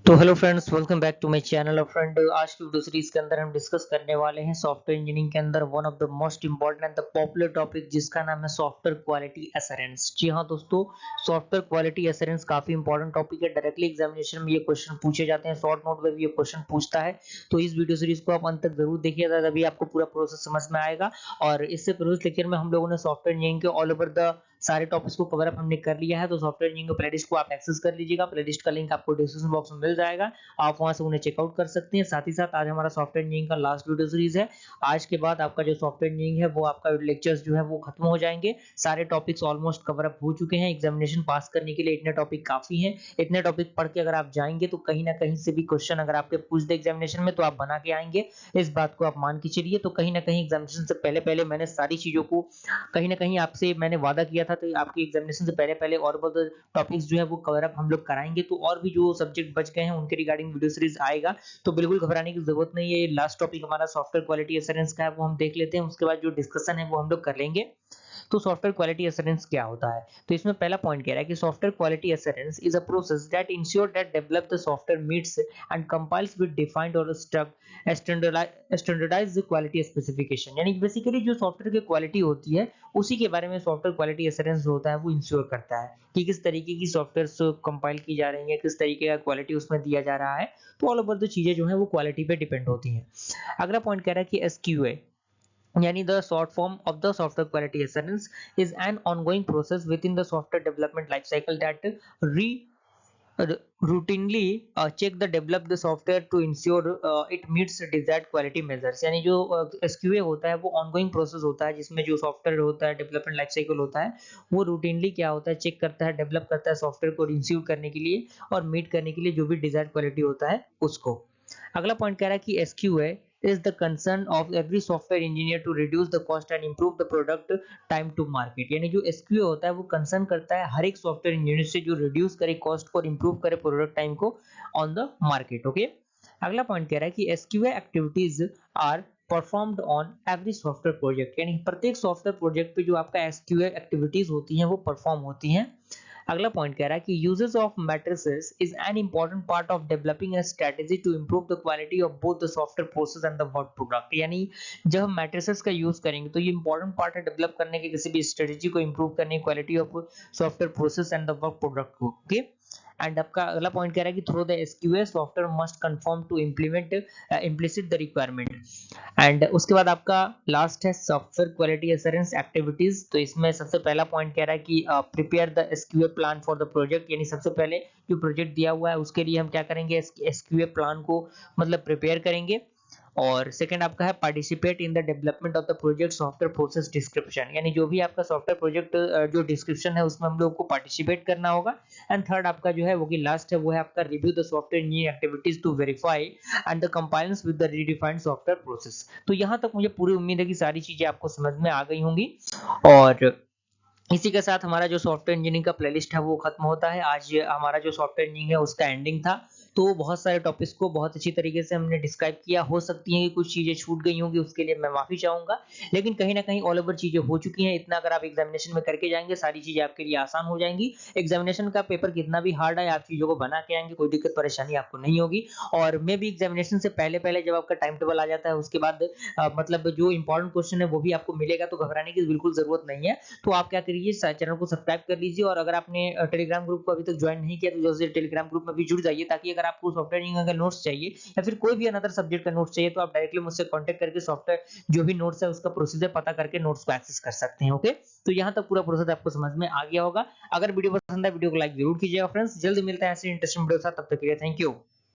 तो hello friends, welcome back to my channel. और friend, आज की वीडियो सीरीज के अंदर हम डिस्कस करने वाले हैं सॉफ्टवेयर इंजीनियरिंग के अंदर one of the most important and the popular topic, जिसका नाम है सॉफ्टवेयर क्वालिटी एश्योरेंस। जी हाँ दोस्तों, सॉफ्टवेयर क्वालिटी एश्योरेंस काफी इंपॉर्टेंट टॉपिक है। डायरेक्टली एग्जामिनेशन में ये क्वेश्चन पूछे जाते हैं, शॉर्ट नोट में भी ये क्वेश्चन पूछता है। तो इस वीडियो सीरीज को आप अंत तक जरूर देखिएगा, तभी आपको पूरा प्रोसेस समझ में आएगा। और इससे प्रीवियस लेक्चर में हम लोगों ने सॉफ्टवेयर इंजीनियरिंग के ऑल ओवर द सारे टॉपिक्स को कवर अप हमने कर लिया है। तो सॉफ्टवेयर इंजीनियरिंग प्लेलिस्ट को आप एक्सेस कर लीजिएगा। प्लेलिस्ट का लिंक आपको डिस्क्रिप्शन बॉक्स में मिल जाएगा, आप वहां से उन्हें चेकआउट कर सकते हैं। साथ ही साथ आज हमारा सॉफ्टवेयर इंजीनियरिंग का लास्ट वीडियो सीरीज है। आज के बाद आपका जो सॉफ्टवेयर इंजीनियरिंग है वो आपका लेक्चर्स जो है वो खत्म हो जाएंगे। सारे टॉपिक्स ऑलमोस्ट कवर अप हो चुके हैं। एग्जामिनेशन पास करने के लिए इतने टॉपिक काफी हैं। इतने टॉपिक पढ़ के अगर आप जाएंगे तो कहीं ना कहीं से भी क्वेश्चन अगर आपके पूछ दे एग्जामिनेशन में तो आप बना के आएंगे। इस बात को आप मान के चलिए। तो कहीं ना कहीं एग्जामिनेशन से पहले पहले मैंने सारी चीजों को कहीं ना कहीं आपसे मैंने वादा किया था, तो आपकी एग्जामिनेशन से पहले पहले और बहुत टॉपिक्स जो है वो कवर अप हम लोग कराएंगे। तो और भी जो सब्जेक्ट बच गए हैं उनके रिगार्डिंग वीडियो सीरीज आएगा, तो बिल्कुल घबराने की जरूरत नहीं है। ये लास्ट टॉपिक हमारा सॉफ्टवेयर क्वालिटी एश्योरेंस का है, वो हम देख लेते हैं। उसके बाद जो डिस्कशन है वो हम लोग कर लेंगे। तो सॉफ्टवेयर क्वालिटी एश्योरेंस क्या होता है? तो इसमें पहला पॉइंट कह रहा है कि software quality assurance is a process that ensure that develop the software meets and compiles with defined और स्टैंडर्डाइज्ड क्वालिटी स्पेसिफिकेशन। यानी बेसिकली जो सॉफ्टवेयर की क्वालिटी होती है उसी के बारे में सॉफ्टवेयर क्वालिटी एश्योरेंस जो होता है वो इंश्योर करता है कि किस तरीके की सॉफ्टवेयर कंपाइल की जा रही है, किस तरीके का क्वालिटी उसमें दिया जा रहा है। तो ऑल ओवर द चीजें जो है वो क्वालिटी पे डिपेंड होती हैं। अगला पॉइंट कह रहा है कि एसक्यूए, यानी the short form of the software quality assurance is an ongoing process with in the software development life cycle that री routinely check the develop the software to ensure it meets desired quality measures। यानी जो SQA होता है वो ongoing process होता है, जिसमें जो सॉफ्टवेयर होता है डेवलपमेंट लाइफ साइकिल होता है वो रूटीनली क्या होता है, चेक करता है, डेवलप करता है सॉफ्टवेयर को इंस्यूर करने के लिए और मीट करने के लिए जो भी डिजायर्ड क्वालिटी होता है उसको। अगला पॉइंट कह रहा है कि SQA is the concern of every software engineer to reduce the cost and improve the product time to market. यानी जो एसक्यूए होता है वो कंसर्न करता है हर एक सॉफ्टवेयर इंजीनियर से जो रिड्यूस करे कॉस्ट को और इंप्रूव करे प्रोडक्ट टाइम को ऑन द मार्केट। ओके, अगला पॉइंट कह रहा है कि SQA activities are performed on every software project. यानी प्रत्येक सॉफ्टवेयर प्रोजेक्ट पे जो आपका एसक्यूए एक्टिविटीज होती हैं वो परफॉर्म होती हैं। अगला पॉइंट कह रहा है कि uses of matrices is an important part of developing a strategy to improve the quality of both the software process and the work product. यानी जब हम मैट्रिसेस का यूज करेंगे तो ये इंपॉर्टेंट पार्ट है डेवलप करने के, किसी भी स्ट्रेटजी को इंप्रूव करने की, quality of software process and the work product को। ओके, एंड आपका अगला पॉइंट कह रहा है कि through the SQA software must confirm to implement implicit the requirement. And उसके बाद आपका लास्ट है सॉफ्टवेयर क्वालिटी एश्योरेंस एक्टिविटीज। तो इसमें सबसे पहला पॉइंट कह रहा है कि prepare the SQA plan for the project. यानी सबसे पहले जो प्रोजेक्ट दिया हुआ है उसके लिए हम क्या करेंगे, एसक्यूए प्लान को मतलब प्रिपेयर करेंगे। और सेकंड आपका है participate in the development of the project software process description. यानी जो भी आपका सॉफ्टवेयर प्रोजेक्ट जो डिस्क्रिप्शन है उसमें हम लोग को पार्टिसिपेट करना होगा। एंड थर्ड आपका जो है वो कि लास्ट है वो है आपका review the software engineering activities to verify and the compliance with the redefined software process. तो यहाँ तक मुझे पूरी उम्मीद है कि सारी चीजें आपको समझ में आ गई होंगी। और इसी के साथ हमारा जो सॉफ्टवेयर इंजीनियरिंग का प्लेलिस्ट है वो खत्म होता है। आज हमारा जो सॉफ्टवेयर इंजीनियरिंग है उसका एंडिंग था। तो बहुत सारे टॉपिक्स को बहुत अच्छी तरीके से हमने डिस्क्राइब किया। हो सकती है कि कुछ चीजें छूट गई होंगी, उसके लिए मैं माफी चाहूंगा, लेकिन कहीं ना कहीं ऑल ओवर चीजें हो चुकी हैं। इतना अगर आप एग्जामिनेशन में करके जाएंगे सारी चीजें आपके लिए आसान हो जाएंगी। एग्जामिनेशन का पेपर कितना भी हार्ड है, आप चीजों को बना के आएंगे, कोई दिक्कत परेशानी आपको नहीं होगी। और मे भी एग्जामिनेशन से पहले पहले जब आपका टाइम टेबल आ जाता है उसके बाद मतलब जो इंपॉर्टेंट क्वेश्चन है वो भी आपको मिलेगा, तो घबराने की बिल्कुल जरूरत नहीं है। तो आप क्या करिए, चैनल को सब्सक्राइब कर लीजिए। और अगर आपने टेलीग्राम ग्रुप को अभी तक ज्वाइन नहीं किया तो जल्दी से टेलीग्राम ग्रुप में भी जुड़ जाइए, ताकि अगर आपको सॉफ्टवेयर इंजीनियरिंग का नोट्स चाहिए या फिर कोई भी अनदर सब्जेक्ट का नोट्स चाहिए तो आप डायरेक्टली मुझसे कांटेक्ट करके सॉफ्टवेयर जो भी नोट्स है उसका प्रोसीजर पता करके नोट्स को एक्सेस कर सकते हैं। ओके, तो यहाँ तक पूरा प्रोसेस आपको समझ में आ गया होगा। अगर वीडियो पसंद है वीडियो को लाइक जरूर कीजिएगा फ्रेंड्स। जल्द मिलते हैं ऐसे इंटरेस्टिंग वीडियो के साथ, तब तक के लिए थैंक यू।